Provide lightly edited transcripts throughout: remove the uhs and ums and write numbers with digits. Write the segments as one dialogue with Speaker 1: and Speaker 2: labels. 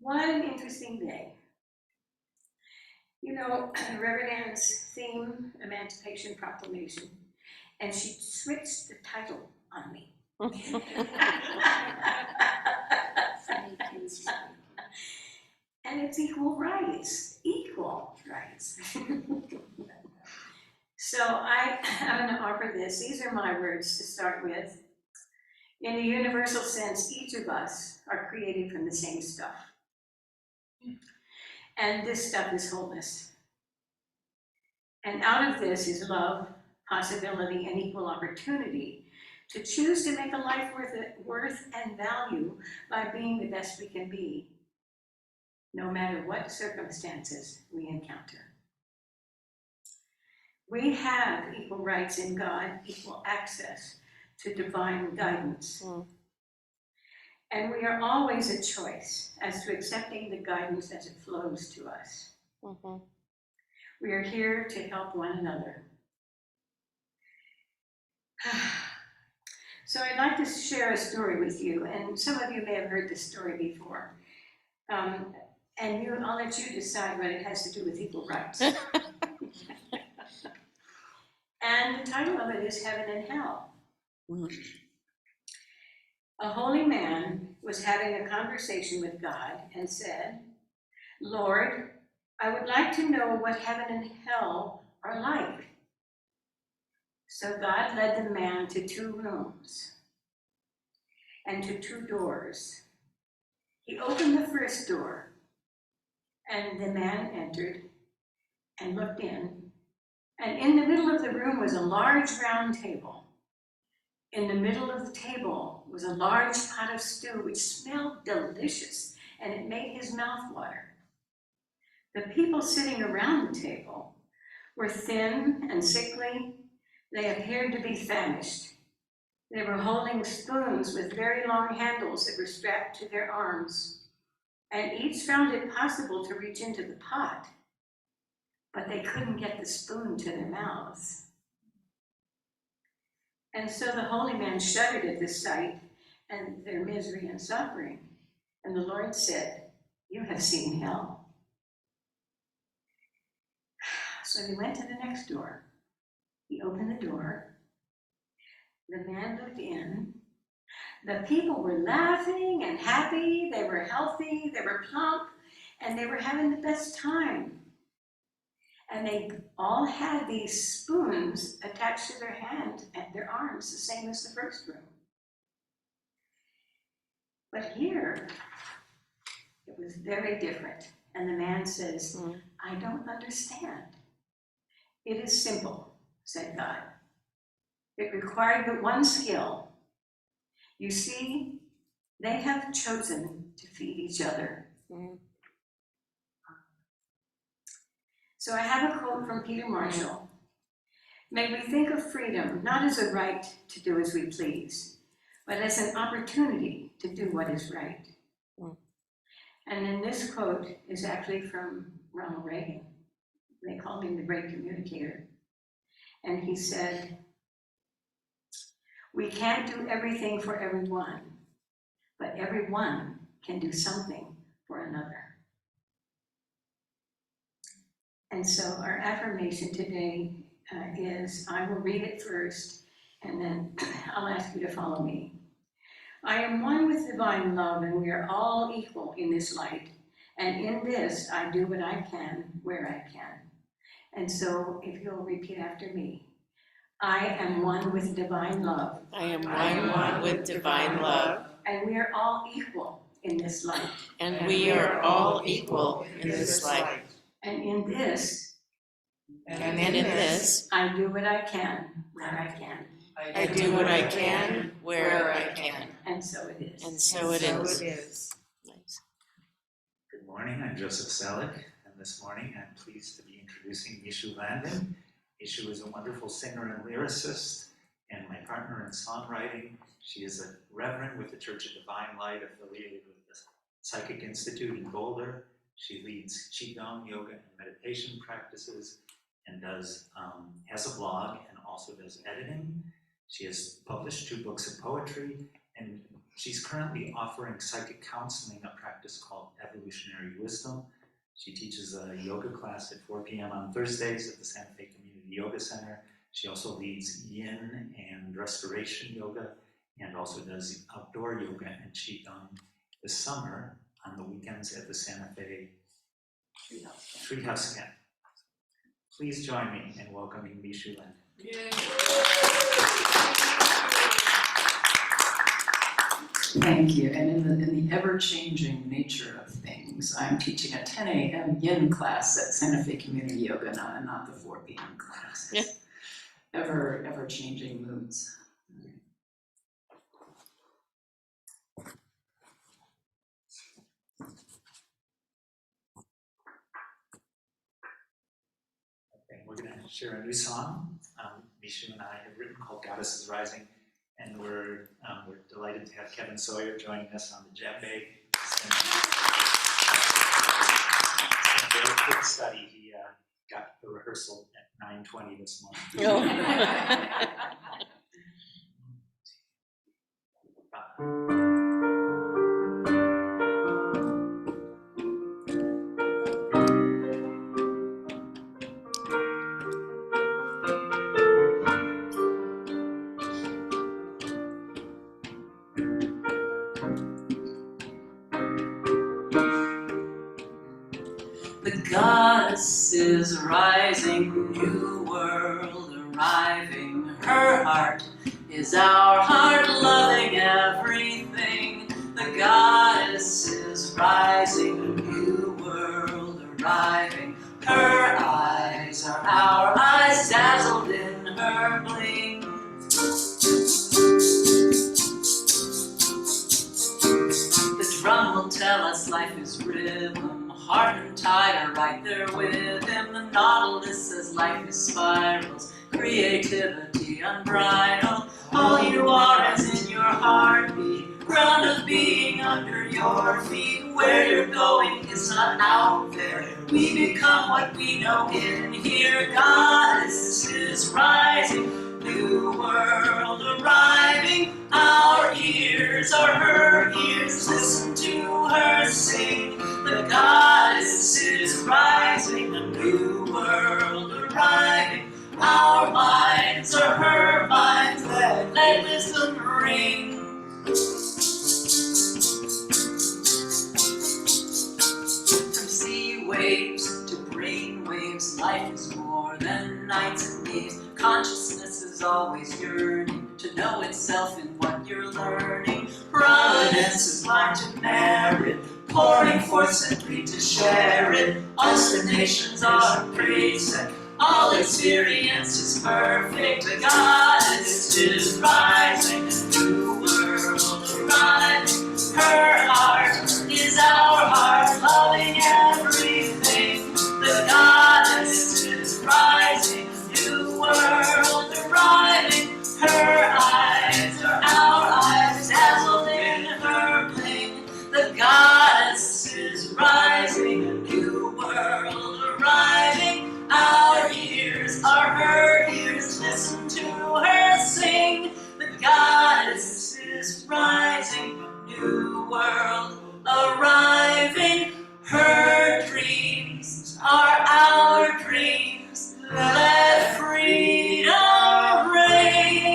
Speaker 1: What an interesting day. You know, Reverend Ann's theme, Emancipation Proclamation, and she switched the title on me. And it's equal rights, equal rights. So I'm going to offer this. These are my words to start with. In a universal sense, each of us are created from the same stuff. And this stuff is wholeness. And out of this is love, possibility, and equal opportunity to choose to make a life worth and value by being the best we can be, no matter what circumstances we encounter. We have equal rights in God, equal access to divine guidance. And we are always a choice as to accepting the guidance as it flows to us. We are here to help one another. So I'd like to share a story with you, and some of you may have heard this story before. And I'll let you decide what it has to do with equal rights. And the title of it is Heaven and Hell. A holy man was having a conversation with God and said, Lord, I would like to know what heaven and hell are like. So God led the man to 2 rooms and to 2 doors. He opened the first door, and the man entered and looked in. And in the middle of the room was a large round table. In the middle of the table was a large pot of stew, which smelled delicious, and it made his mouth water. The people sitting around the table were thin and sickly. They appeared to be famished. They were holding spoons with very long handles that were strapped to their arms, and each found it possible to reach into the pot, but they couldn't get the spoon to their mouths. And so the holy man shuddered at this sight and their misery and suffering. And the Lord said, you have seen hell. So he went to the next door. He opened the door. The man looked in. The people were laughing and happy. They were healthy. They were plump. And they were having the best time. And they all had these spoons attached to their hand and their arms, the same as the first room. But here, it was very different. And the man says, I don't understand. It is simple, said God. It required but one skill. You see, they have chosen to feed each other. So I have a quote from Peter Marshall. May we think of freedom not as a right to do as we please, but as an opportunity to do what is right. And then this quote is actually from Ronald Reagan. They called him the great communicator. And he said, we can't do everything for everyone, but everyone can do something for another. And so our affirmation today is, I will read it first, and then I'll ask you to follow me. I am one with divine love, and we are all equal in this light. And in this, I do what I can, where I can. And so if you'll repeat after me. I am one with divine love.
Speaker 2: I am one with divine love.
Speaker 1: And we are all equal in this light.
Speaker 2: And we are all equal in this light.
Speaker 1: And in this, I do what I can, where I can.
Speaker 2: I do what I can, where I can.
Speaker 1: And so it is.
Speaker 2: And so it is. Nice.
Speaker 3: Good morning, I'm Joseph Selleck, and this morning I'm pleased to be introducing Michou Landon. Michou is a wonderful singer and lyricist, and my partner in songwriting. She is a reverend with the Church of Divine Light, affiliated with the Psychic Institute in Boulder. She leads Qigong, yoga, and meditation practices, and has a blog and also does editing. She has published 2 books of poetry, and she's currently offering psychic counseling, a practice called Evolutionary Wisdom. She teaches a yoga class at 4 p.m. on Thursdays at the Santa Fe Community Yoga Center. She also leads yin and restoration yoga and also does outdoor yoga and qigong this summer on the weekends at the Santa Fe Treehouse Camp. Please join me in welcoming Michou Landon.
Speaker 4: Thank you. And in the ever-changing nature of things, I'm teaching a 10 a.m. yin class at Santa Fe Community Yoga, not the 4 p.m. class.
Speaker 2: Yeah.
Speaker 4: Ever-changing moods.
Speaker 3: Okay, we're going to share a new song Michou and I have written called Goddesses Rising, and we're delighted to have Kevin Sawyer joining us on the djembe. It's been a very quick study. He got the rehearsal at 9:20 this morning.
Speaker 4: The goddess is rising, new world arriving. Her heart is our heart, loving everything. The goddess is rising, new world arriving. Her eyes are our eyes, dazzled in her bling. The drum will tell us life is rhythm, heart and tide are right there with him. The nautilus says life is spirals, creativity unbridled. All you are is in your heartbeat, ground of being under your feet. Where you're going is not out there, we become what we know in here. Goddess is rising, new world arriving. Our ears are her ears, listen to her sing. The goddess is rising, a new world arriving. Our minds are her minds, let wisdom ring. From sea waves to brain waves, life is more than nights and days. Consciousness is always yearning to know itself in what you're learning. Providence is blind to merit, pouring forth simply to share it. Ostinations are preset, all experience is perfect. The goddess is rising, a new world arriving. Her heart is our heart, loving everything. The goddess is rising, new world arriving. Her eyes are our eyes, dazzled in her bling. The goddess is rising, a new world arriving. Our ears are her ears, listen to her sing. The goddess is rising, a new world arriving. Her dreams are our dreams, let freedom reign.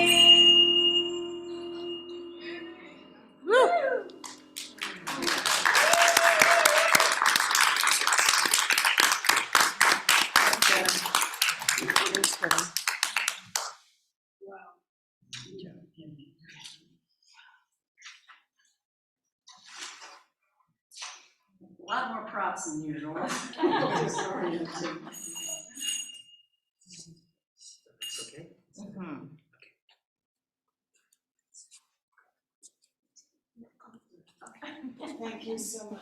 Speaker 4: Woo! A lot more props than usual. Sorry.
Speaker 3: It's okay.
Speaker 2: Thank you so much.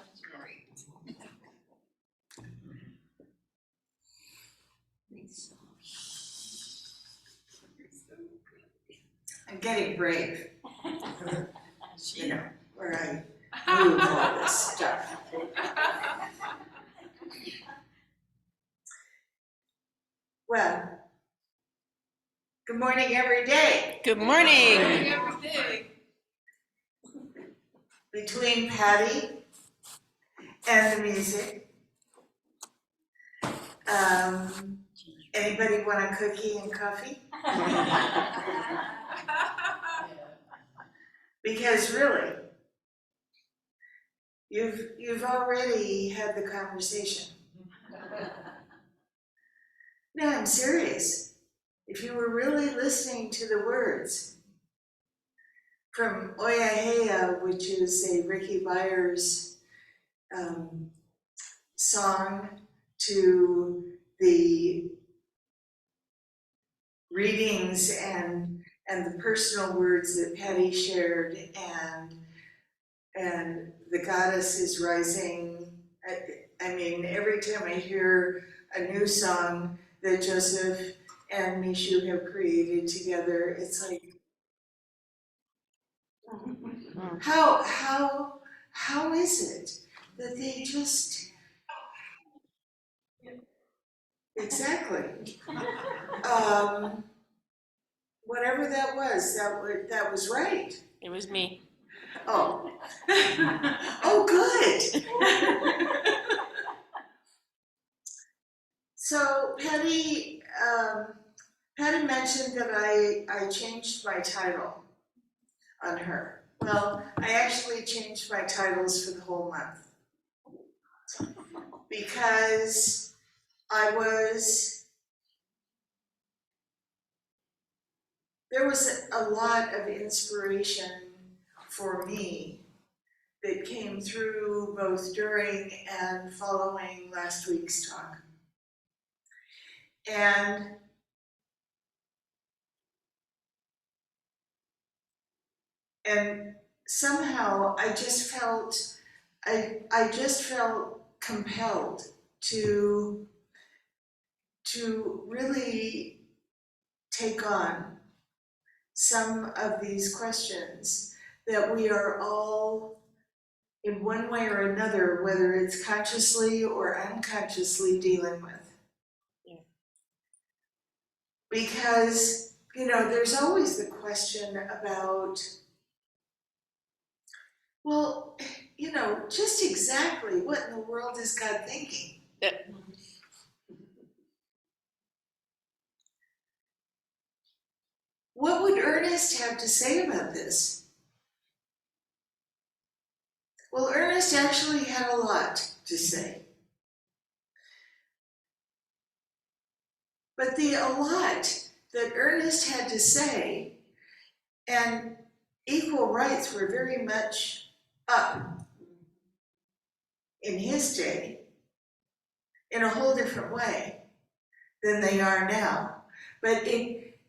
Speaker 5: I'm getting brave. You know, where I move all this stuff. Well, good morning every day.
Speaker 2: Good morning.
Speaker 5: Between Patty and the music. Anybody want a cookie and coffee? Because really, you've already had the conversation. No, I'm serious. If you were really listening to the words from Oya which is a Ricky Byers song, to the readings and the personal words that Patty shared, and the goddess is rising. I mean, every time I hear a new song that Joseph and Michou have created together, it's like, how is it that they just, exactly. Whatever that was right.
Speaker 2: It was me.
Speaker 5: Oh. Oh, good. So Patty mentioned that I changed my title on her. Well, I actually changed my titles for the whole month because there was a lot of inspiration for me that came through both during and following last week's talk. And somehow I just felt compelled to really take on some of these questions that we are all, in one way or another, whether it's consciously or unconsciously, dealing with.
Speaker 2: Yeah.
Speaker 5: Because, there's always the question about, well, just exactly what in the world is God thinking?
Speaker 2: Yeah.
Speaker 5: What would Ernest have to say about this? Well, Ernest actually had a lot to say. But a lot that Ernest had to say, and equal rights were very much up in his day in a whole different way than they are now. But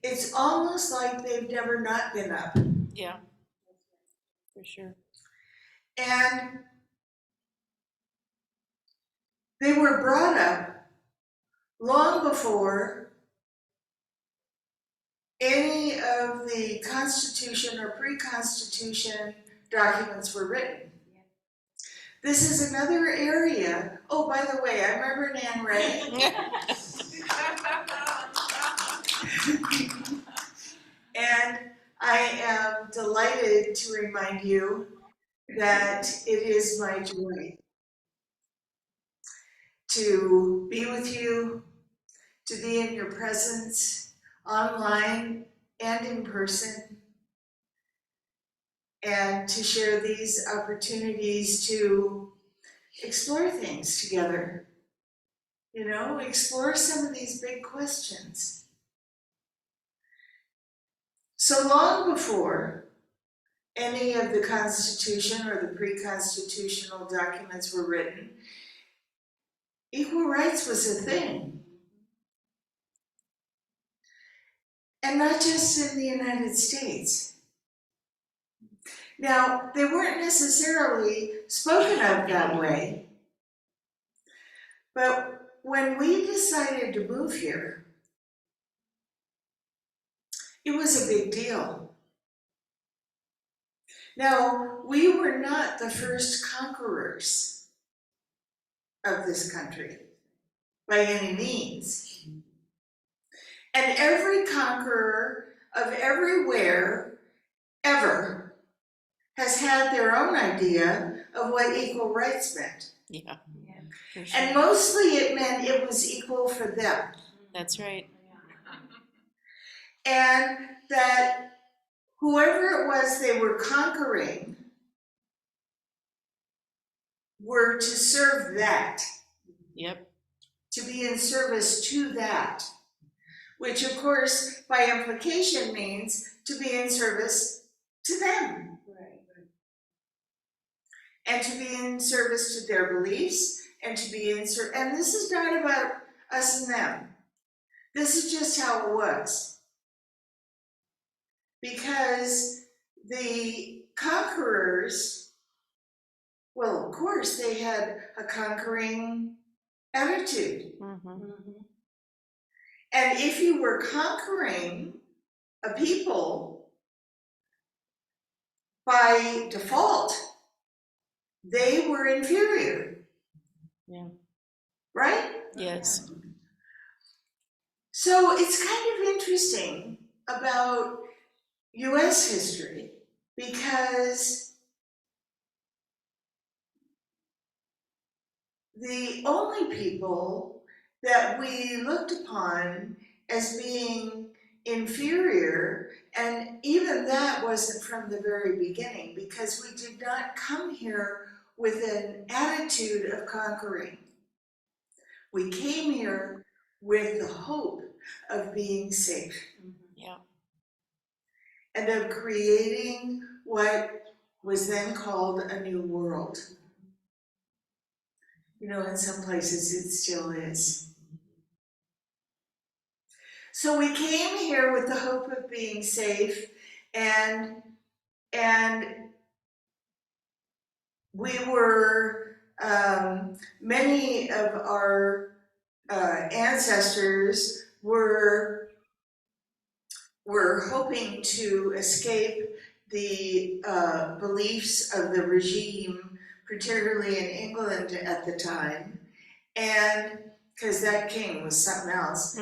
Speaker 5: it's almost like they've never not been up.
Speaker 2: Yeah, for sure.
Speaker 5: And they were brought up long before any of the Constitution or pre-Constitution documents were written. This is another area. Oh, by the way, I remember Nan Ray. And I am delighted to remind you that it is my joy to be with you, to be in your presence, online and in person, and to share these opportunities to explore things together. Explore some of these big questions. So long before any of the Constitution or the pre-constitutional documents were written, equal rights was a thing. And not just in the United States. Now, they weren't necessarily spoken of that way, but when we decided to move here, it was a big deal. Now, we were not the first conquerors of this country by any means. And every conqueror of everywhere, ever, has had their own idea of what equal rights meant.
Speaker 2: Yeah.
Speaker 1: Yeah.
Speaker 2: For sure.
Speaker 5: And mostly it meant it was equal for them.
Speaker 2: That's right.
Speaker 5: And that whoever it was they were conquering were to serve that,
Speaker 2: Yep.
Speaker 5: to be in service to that, which of course by implication means to be in service to them
Speaker 1: Right.
Speaker 5: and to be in service to their beliefs and to be in service. And this is not about us and them. This is just how it was. Because the conquerors, well, of course, they had a conquering attitude.
Speaker 2: Mm-hmm.
Speaker 5: And if you were conquering a people, by default, they were inferior.
Speaker 2: Yeah.
Speaker 5: Right?
Speaker 2: Yes.
Speaker 5: So it's kind of interesting about US history because the only people that we looked upon as being inferior, and even that wasn't from the very beginning because we did not come here with an attitude of conquering. We came here with the hope of being safe
Speaker 2: Yeah.
Speaker 5: and of creating what was then called a new world. You know, in some places it still is. So we came here with the hope of being safe, and we were, many of our ancestors were hoping to escape the beliefs of the regime, particularly in England at the time, and because that king was something else.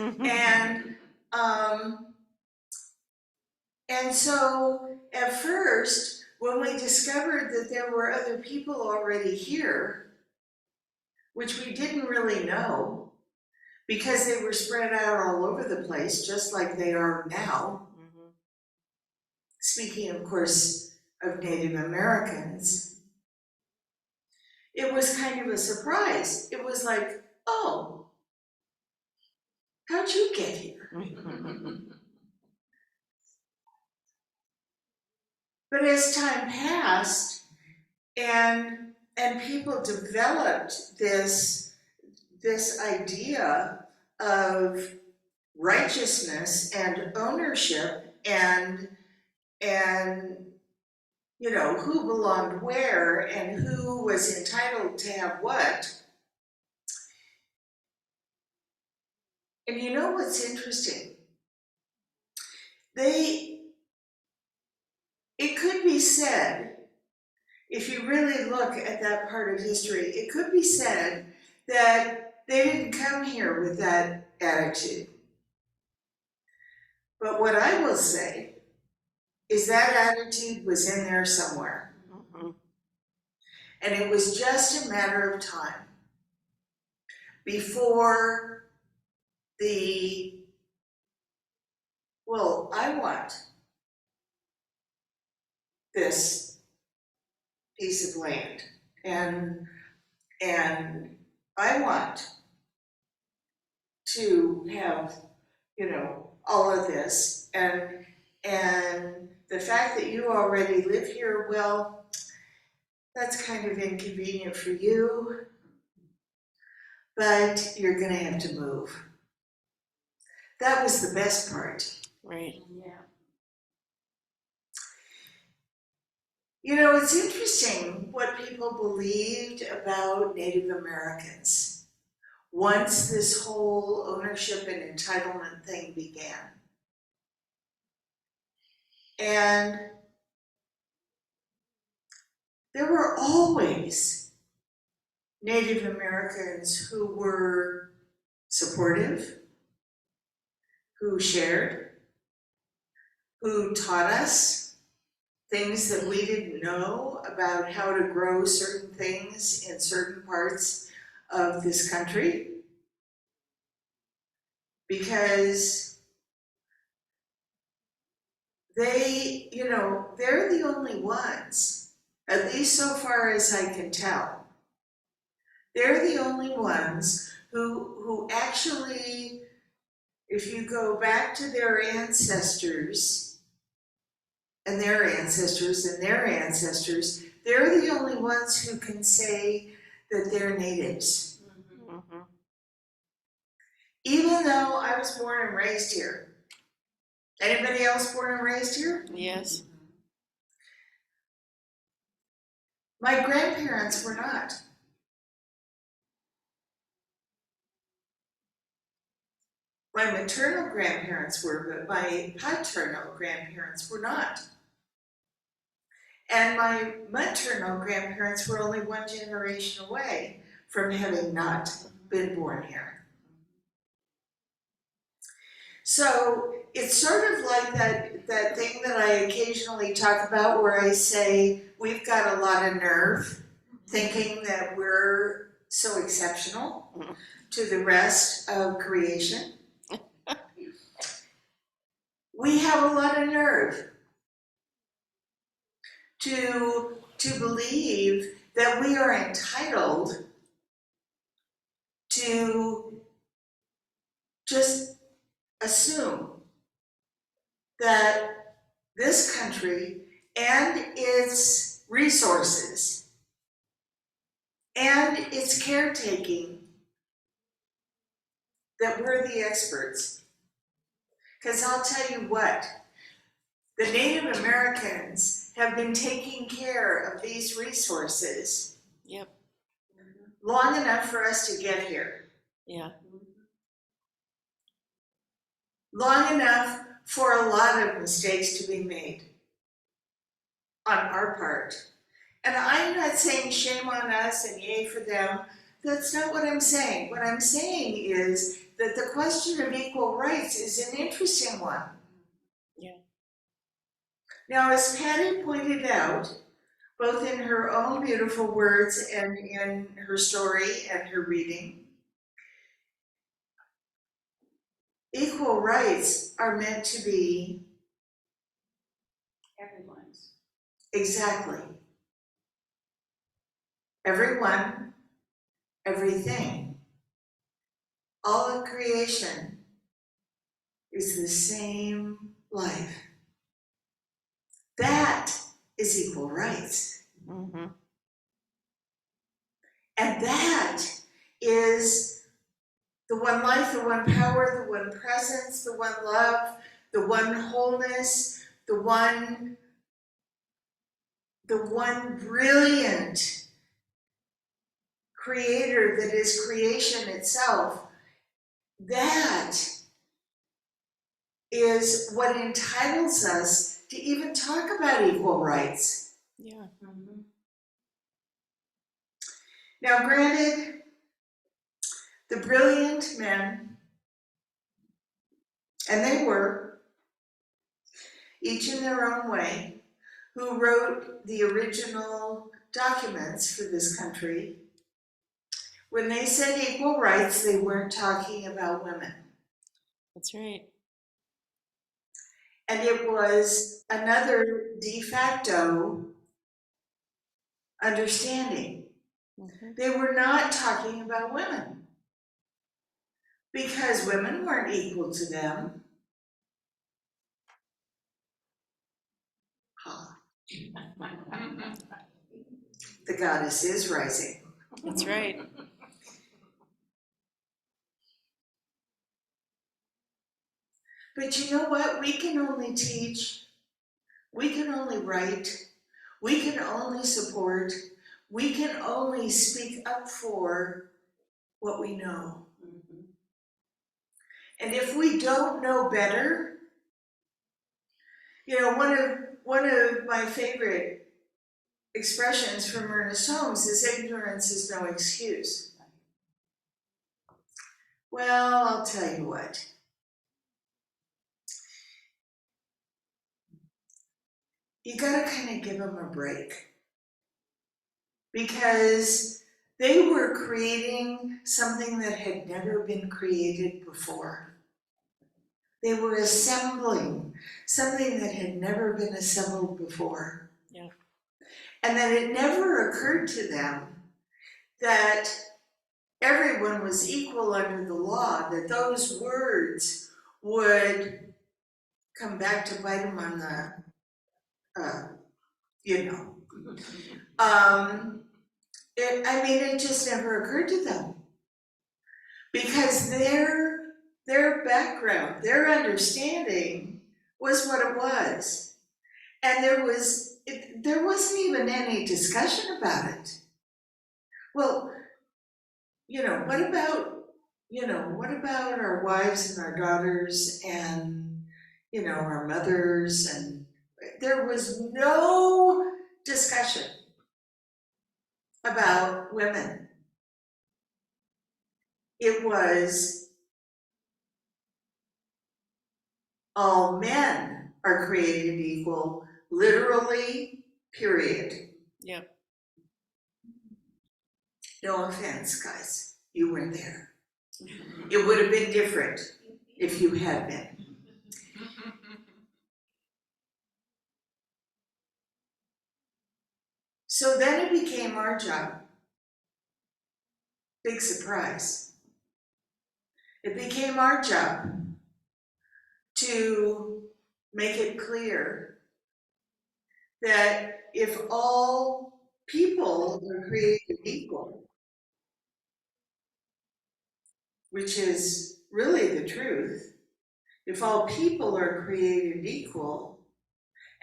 Speaker 5: And so at first, when we discovered that there were other people already here, which we didn't really know, because they were spread out all over the place, just like they are now.
Speaker 2: Mm-hmm.
Speaker 5: Speaking, of course, of Native Americans, it was kind of a surprise. It was like, oh, how'd you get here? But as time passed and people developed this idea of righteousness and ownership and you know who belonged where and who was entitled to have what. And you know what's interesting? It could be said, if you really look at that part of history, it could be said that they didn't come here with that attitude. But what I will say is that attitude was in there somewhere.
Speaker 2: Mm-hmm.
Speaker 5: And it was just a matter of time before I want this piece of land, and I want to have, you know, all of this, and the fact that you already live here, well, that's kind of inconvenient for you, but you're gonna have to move. That was the best part.
Speaker 2: Right.
Speaker 1: Yeah.
Speaker 5: You know, it's interesting what people believed about Native Americans once this whole ownership and entitlement thing began. And there were always Native Americans who were supportive, who shared, who taught us, things that we didn't know about how to grow certain things in certain parts of this country. Because they, they're the only ones, at least so far as I can tell, they're the only ones who actually, if you go back to their ancestors and their ancestors and their ancestors, they're the only ones who can say that they're natives.
Speaker 2: Mhm.
Speaker 5: Even though I was born and raised here. Anybody else born and raised here?
Speaker 2: Yes.
Speaker 5: My grandparents were not. My maternal grandparents were, but my paternal grandparents were not. And my maternal grandparents were only one generation away from having not been born here. So it's sort of like that thing that I occasionally talk about where I say we've got a lot of nerve thinking that we're so exceptional to the rest of creation. We have a lot of nerve to believe that we are entitled to just assume that this country and its resources and its caretaking, that we're the experts. Because I'll tell you what, the Native Americans have been taking care of these resources
Speaker 2: Yep.
Speaker 5: long enough for us to get here.
Speaker 2: Yeah.
Speaker 5: Long enough for a lot of mistakes to be made on our part. And I'm not saying shame on us and yay for them. That's not what I'm saying. What I'm saying is that the question of equal rights is an interesting one.
Speaker 2: Yeah.
Speaker 5: Now, as Patty pointed out, both in her own beautiful words and in her story and her reading, equal rights are meant to be
Speaker 1: Everyone's.
Speaker 5: exactly everyone, everything. All of creation is the same life. That is equal rights.
Speaker 2: Mm-hmm.
Speaker 5: And that is the one life, the one power, the one presence, the one love, the one wholeness, the one brilliant creator that is creation itself. That is what entitles us to even talk about equal rights.
Speaker 2: Yeah.
Speaker 5: Now, granted, the brilliant men, and they were, each in their own way, who wrote the original documents for this country, when they said equal rights, they weren't talking about women.
Speaker 2: That's right.
Speaker 5: And it was another de facto understanding.
Speaker 2: Mm-hmm.
Speaker 5: They were not talking about women because women weren't equal to them. The goddess is rising.
Speaker 2: That's right.
Speaker 5: But you know what? We can only teach, we can only write, we can only support, we can only speak up for what we know. And if we don't know better, one of my favorite expressions from Ernest Holmes is ignorance is no excuse. Well, I'll tell you what. you gotta kind of give them a break. Because they were creating something that had never been created before. They were assembling something that had never been assembled before.
Speaker 2: Yeah.
Speaker 5: And that it never occurred to them that everyone was equal under the law, that those words would come back to bite them on the, it just never occurred to them. Because their background, their understanding was what it was. And there wasn't even any discussion about it. Well, what about our wives and our daughters and, our mothers? And there was no discussion about women. It was all men are created equal, literally, period.
Speaker 2: Yep.
Speaker 5: No offense, guys, you weren't there. It would have been different if you had been. So then it became our job. Big surprise. It became our job to make it clear that if all people are created equal, which is really the truth, if all people are created equal,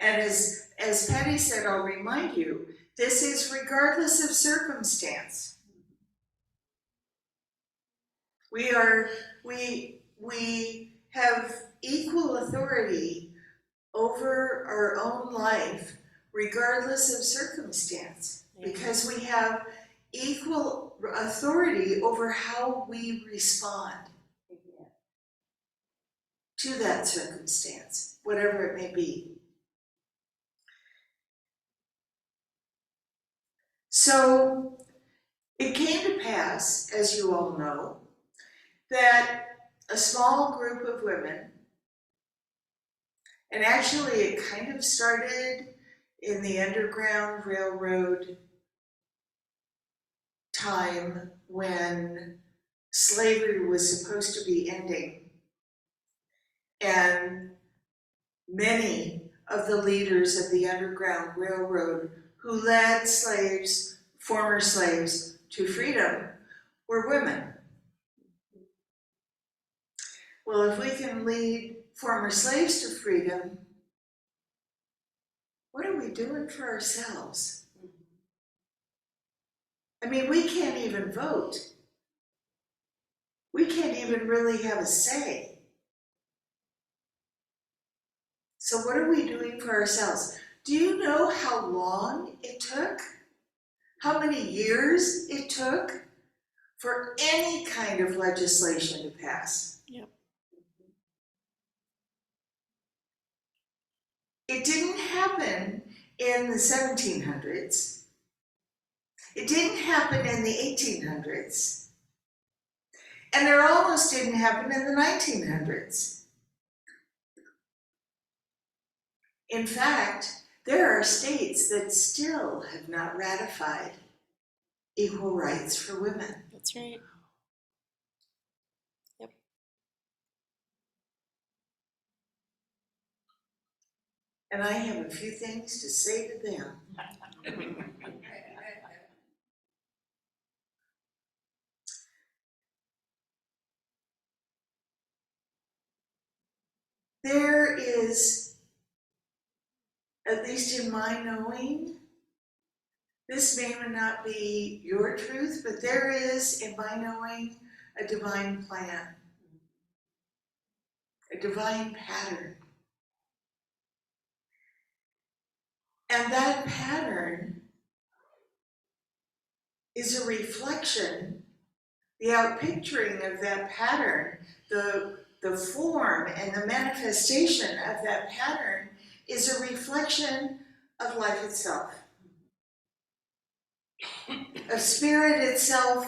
Speaker 5: and as Patty said, I'll remind you, this is regardless of circumstance. We have equal authority over our own life, regardless of circumstance, because we have equal authority over how we respond to that circumstance, whatever it may be. So it came to pass, as you all know, that a small group of women, and actually it kind of started in the Underground Railroad time when slavery was supposed to be ending, and many of the leaders of the Underground Railroad who led slaves, former slaves, to freedom were women. Well, if we can lead former slaves to freedom, what are we doing for ourselves? I mean, we can't even vote. We can't even really have a say. So what are we doing for ourselves? Do you know how long it took? How many years it took for any kind of legislation to pass?
Speaker 2: Yep.
Speaker 5: It didn't happen in the 1700s. It didn't happen in the 1800s. And it almost didn't happen in the 1900s. In fact, there are states that still have not ratified equal rights for women.
Speaker 2: That's right. Yep.
Speaker 5: And I have a few things to say to them. There is, at least in my knowing, this may not be your truth, but there is, in my knowing, a divine plan, a divine pattern. And that pattern is a reflection, the outpicturing of that pattern, the form and the manifestation of that pattern is a reflection of life itself, of spirit itself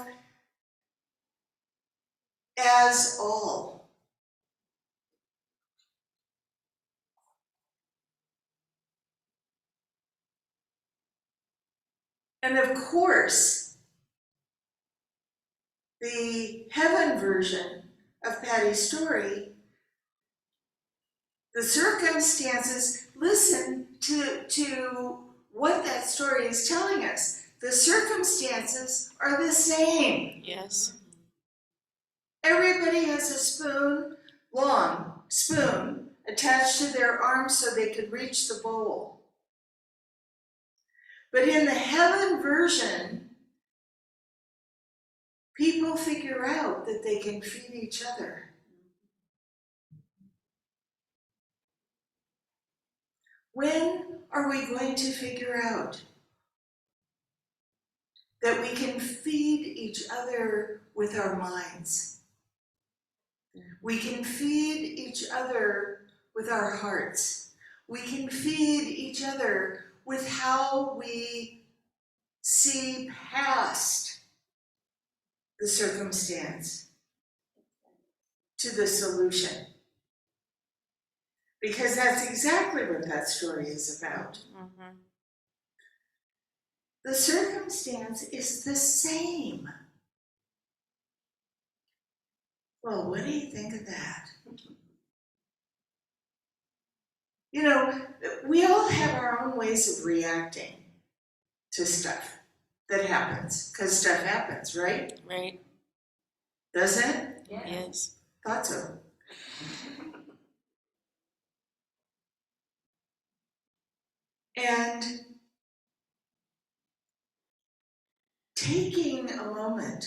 Speaker 5: as all. And of course, the heaven version of Patty's story, the circumstances, listen to what that story is telling us. The circumstances are the same.
Speaker 2: Yes.
Speaker 5: Everybody has a long spoon, attached to their arm so they could reach the bowl. But in the heaven version, people figure out that they can feed each other. When are we going to figure out that we can feed each other with our minds? We can feed each other with our hearts. We can feed each other with how we see past the circumstance to the solution. Because that's exactly what that story is about.
Speaker 2: Mm-hmm.
Speaker 5: The circumstance is the same. Well, what do you think of that? You know, we all have our own ways of reacting to stuff that happens, because stuff happens, right?
Speaker 2: Right.
Speaker 5: Doesn't it?
Speaker 2: Yes.
Speaker 5: Thought so. And taking a moment,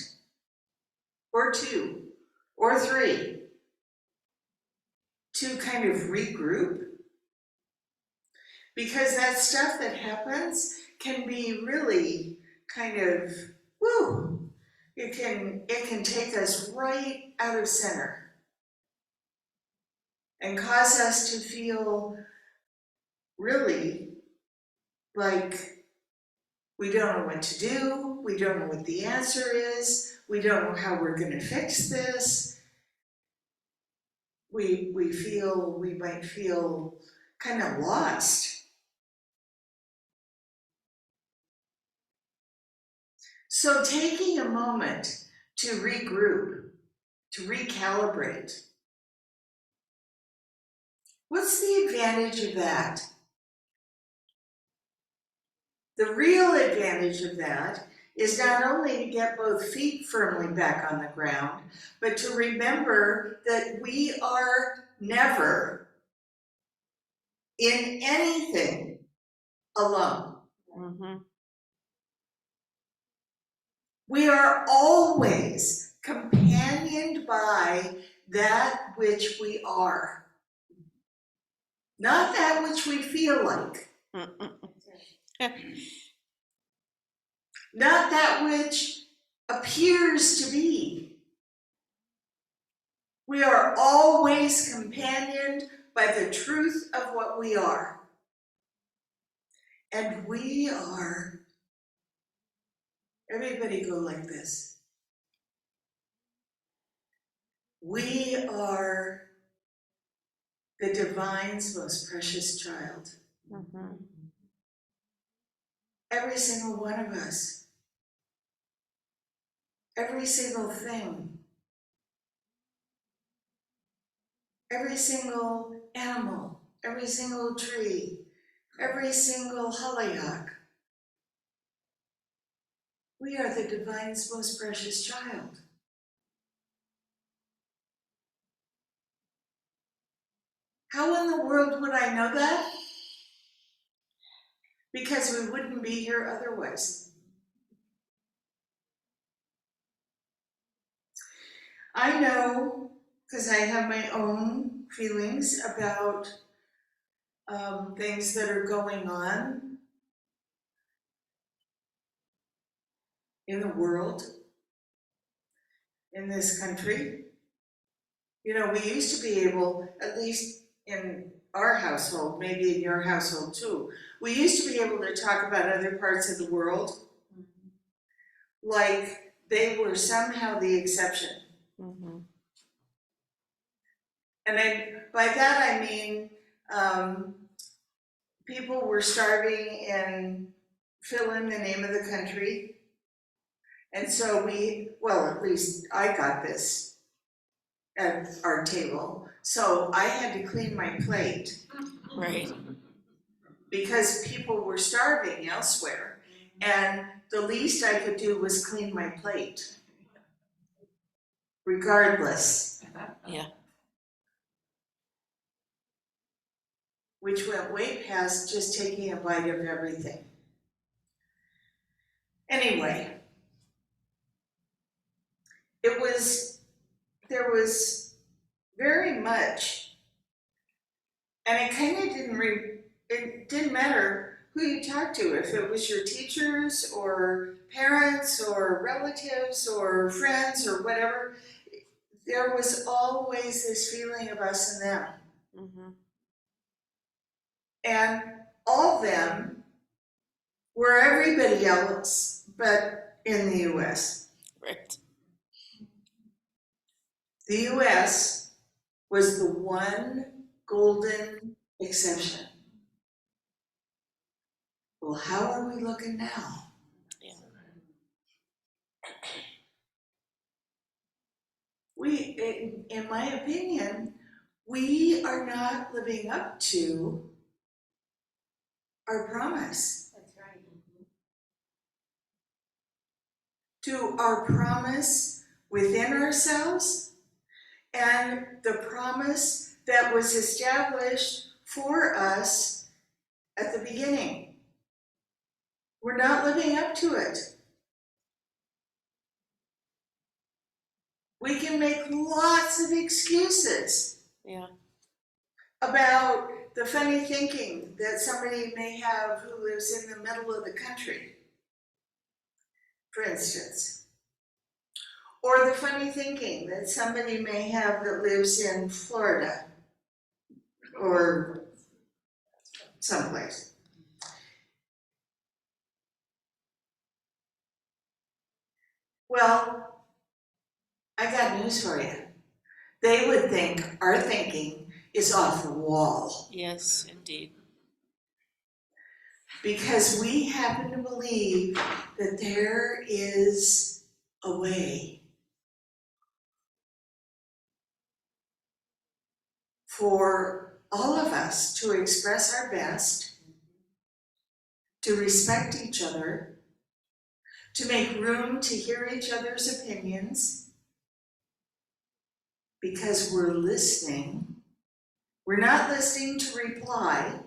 Speaker 5: or two, or three, to kind of regroup, because that stuff that happens can be really kind of, woo, it can take us right out of center and cause us to feel really like we don't know what to do, we don't know what the answer is, we don't know how we're going to fix this. We might feel kind of lost. So taking a moment to regroup, to recalibrate, what's the advantage of that? The real advantage of that is not only to get both feet firmly back on the ground, but to remember that we are never in anything alone.
Speaker 2: Mm-hmm.
Speaker 5: We are always companioned by that which we are, not that which we feel like, not that which appears to be. We are always companioned by the truth of what we are. And we are, everybody go like this. We are the divine's most precious child.
Speaker 2: Mm-hmm.
Speaker 5: Every single one of us. Every single thing. Every single animal. Every single tree. Every single hollyhock. We are the divine's most precious child. How in the world would I know that? Because we wouldn't be here otherwise. I know, because I have my own feelings about things that are going on in the world, in this country. You know, we used to be able, at least in our household, maybe in your household too, We used to be able to talk about other parts of the world like they were somehow the exception.
Speaker 2: Mhm.
Speaker 5: And by that I mean people were starving in fill in the name of the country. And so at least I got this at our table. So I had to clean my plate
Speaker 2: Right.
Speaker 5: because people were starving elsewhere. And the least I could do was clean my plate, regardless.
Speaker 2: Yeah.
Speaker 5: Which went way past just taking a bite of everything. Anyway, there was very much, and it kind of it didn't matter who you talked to, if it was your teachers or parents or relatives or friends or whatever, there was always this feeling of us and them.
Speaker 2: Mhm.
Speaker 5: And all of them were everybody else, but in the US.
Speaker 2: Right.
Speaker 5: The US was the one golden exception. Well, how are we looking now?
Speaker 2: Yeah.
Speaker 5: In my opinion, we are not living up to our promise.
Speaker 1: That's right.
Speaker 5: To our promise within ourselves and the promise that was established for us at the beginning. We're not living up to it. We can make lots of excuses
Speaker 2: Yeah.
Speaker 5: about the funny thinking that somebody may have who lives in the middle of the country, for instance. Or the funny thinking that somebody may have that lives in Florida or someplace. Well, I got news for you. They would think our thinking is off the wall
Speaker 2: Yes, indeed.
Speaker 5: because we happen to believe that there is a way for all of us to express our best, to respect each other, to make room to hear each other's opinions, because we're listening. We're not listening to reply,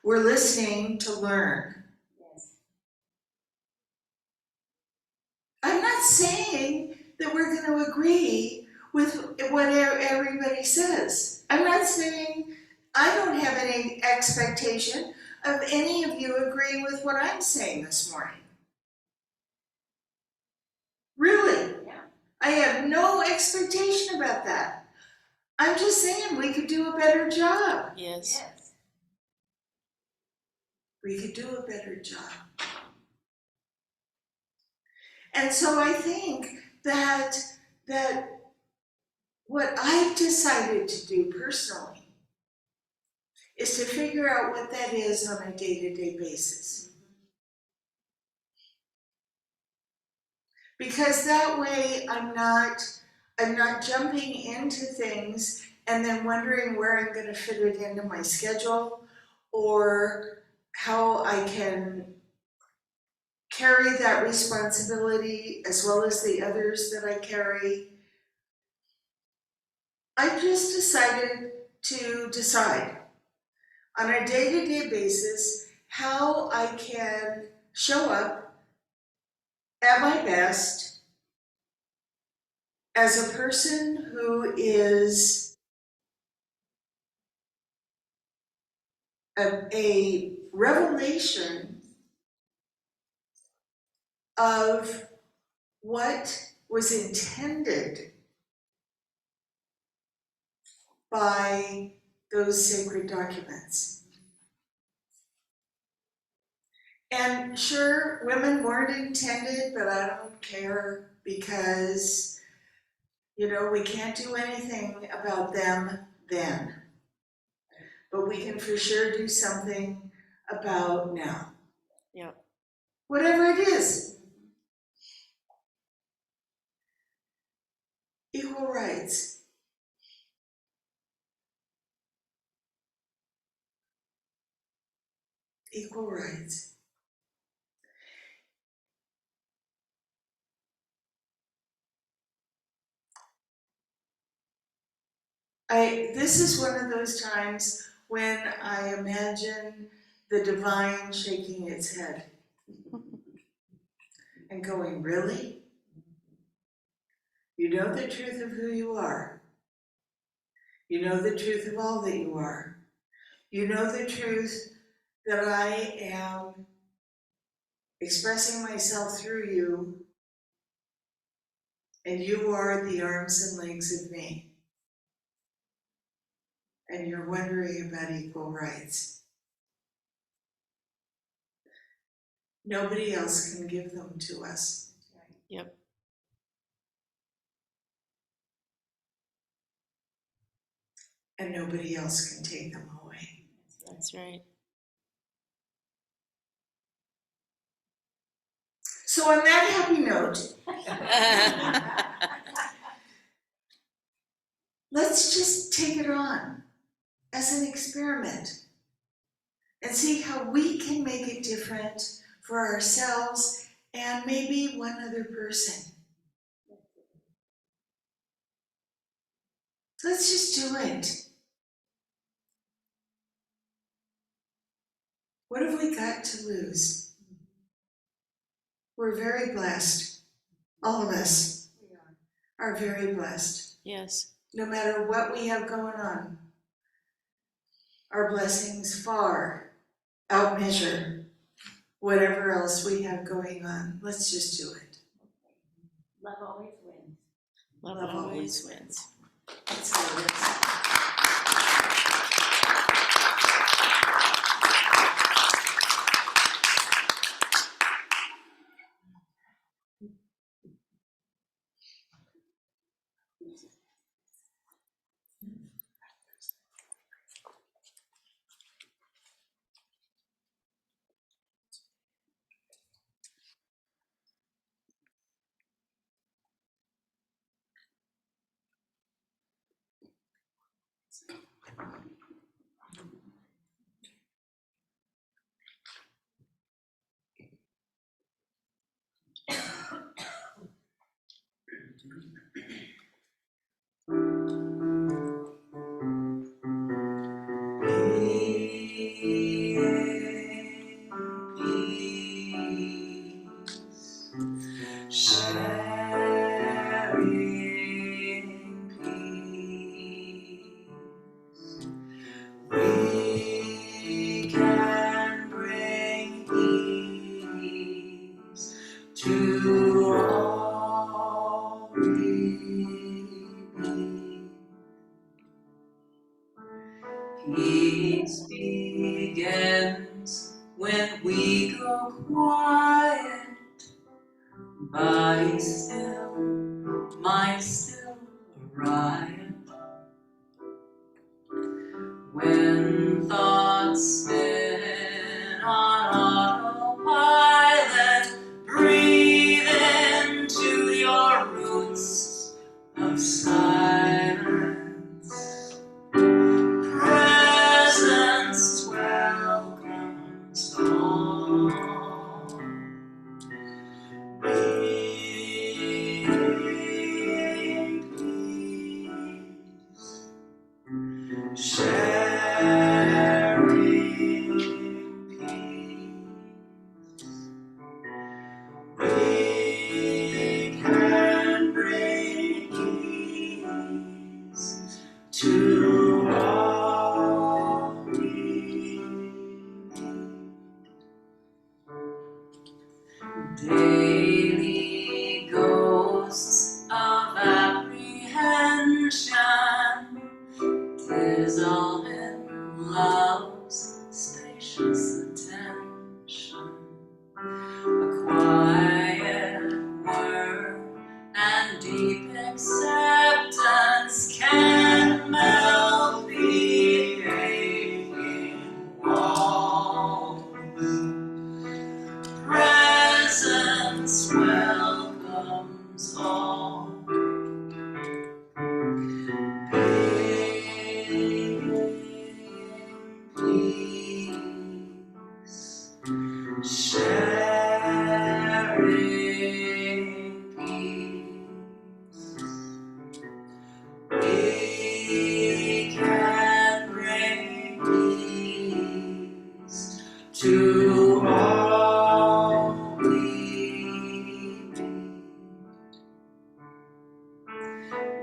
Speaker 5: we're listening to learn.
Speaker 1: Yes.
Speaker 5: I'm not saying that we're going to agree with what everybody says. I'm not saying I don't have any expectation of any of you agreeing with what I'm saying this morning. Really,
Speaker 1: Yeah.
Speaker 5: I have no expectation about that. I'm just saying we could do a better job.
Speaker 2: Yes.
Speaker 1: Yes.
Speaker 5: We could do a better job. And so I think that what I've decided to do personally is to figure out what that is on a day-to-day basis. Because that way I'm not jumping into things and then wondering where I'm going to fit it into my schedule or how I can carry that responsibility as well as the others that I carry. I just decided to decide on a day-to-day basis how I can show up at my best as a person who is a revelation of what was intended by those sacred documents. And sure, women weren't intended, but I don't care because, we can't do anything about them then. But we can for sure do something about now.
Speaker 2: Yep.
Speaker 5: Whatever it is. Equal rights. Equal rights. This is one of those times when I imagine the divine shaking its head and going, really? You know the truth of who you are. You know the truth of all that you are. You know the truth that I am expressing myself through you, and you are the arms and legs of me. And you're wondering about equal rights. Nobody else can give them to us.
Speaker 2: Yep.
Speaker 5: And nobody else can take them away.
Speaker 2: That's right.
Speaker 5: So on that happy note, let's just take it on as an experiment and see how we can make it different for ourselves and maybe one other person. Let's just do it. What have we got to lose? We're very blessed. All of us are very blessed.
Speaker 2: Yes.
Speaker 5: No matter what we have going on, our blessings far outmeasure whatever else we have going on. Let's just do it.
Speaker 1: Love always wins.
Speaker 2: Love always wins.
Speaker 5: That's how it is.
Speaker 4: Peace begins when we go quiet, body still, mind still, a riot. When thoughts spin on autopilot, breathe into your roots of silence. Presence welcomes all. Sharing peace, we can bring ease to all we need. Daily ghosts of apprehension dissolve in love's spacious attention.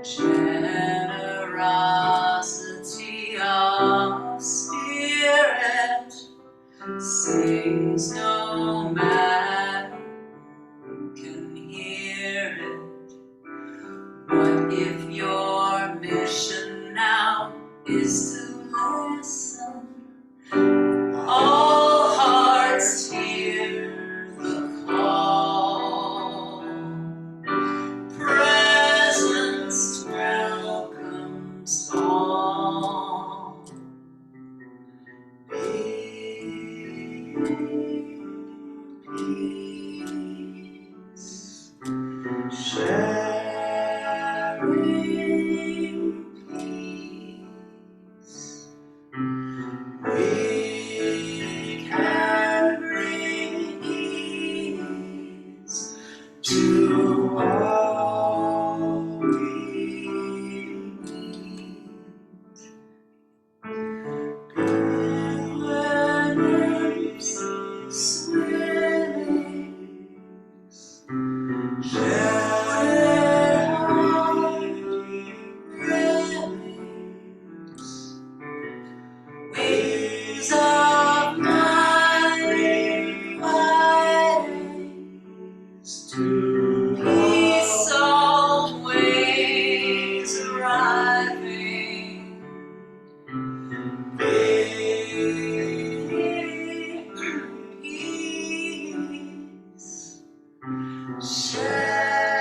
Speaker 4: Generosity of spirit saves no man who can hear it. What if your mission now is to listen? All hearts hear the call. Presence welcomes all. Peace. Sharing peace. We can bring ease to all we need. Pilgrims, swimmings, sharing rivers, waves of mighty waves to peace always arriving. Peace, sharing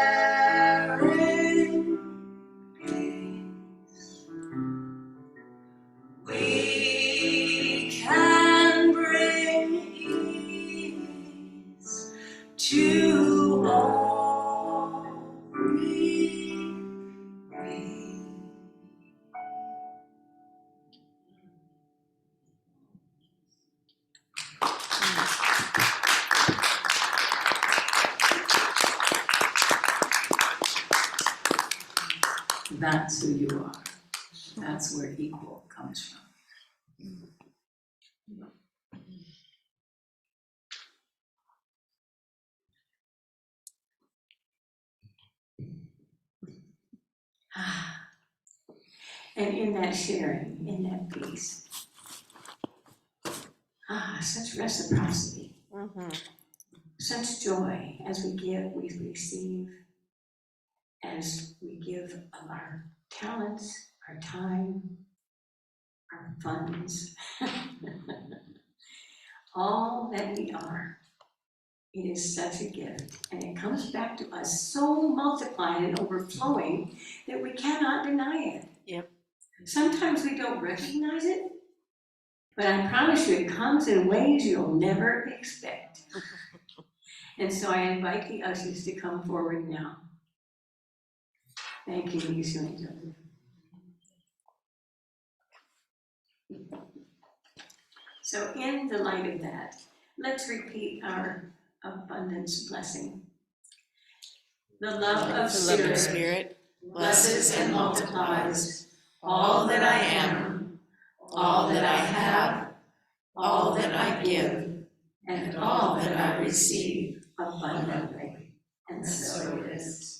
Speaker 4: peace. We can bring ease to all we need. That's who you are. That's where equal comes from.
Speaker 1: And in that sharing, in that peace, such reciprocity, such joy as we give, we receive, as we give of our talents, our time, our funds, all that we are. It is such a gift, and it comes back to us so multiplied and overflowing that we cannot deny it.
Speaker 2: Yep.
Speaker 1: Sometimes we don't recognize it, but I promise you it comes in ways you'll never expect. And so I invite the ushers to come forward now. Thank you, Michou and Joseph. So in the light of that, let's repeat our abundance blessing. The love of
Speaker 2: The love of
Speaker 1: Spirit
Speaker 2: Spirit
Speaker 1: blesses and multiplies all that I am, all that I have, all that I give, and all that I receive abundantly. And so it is.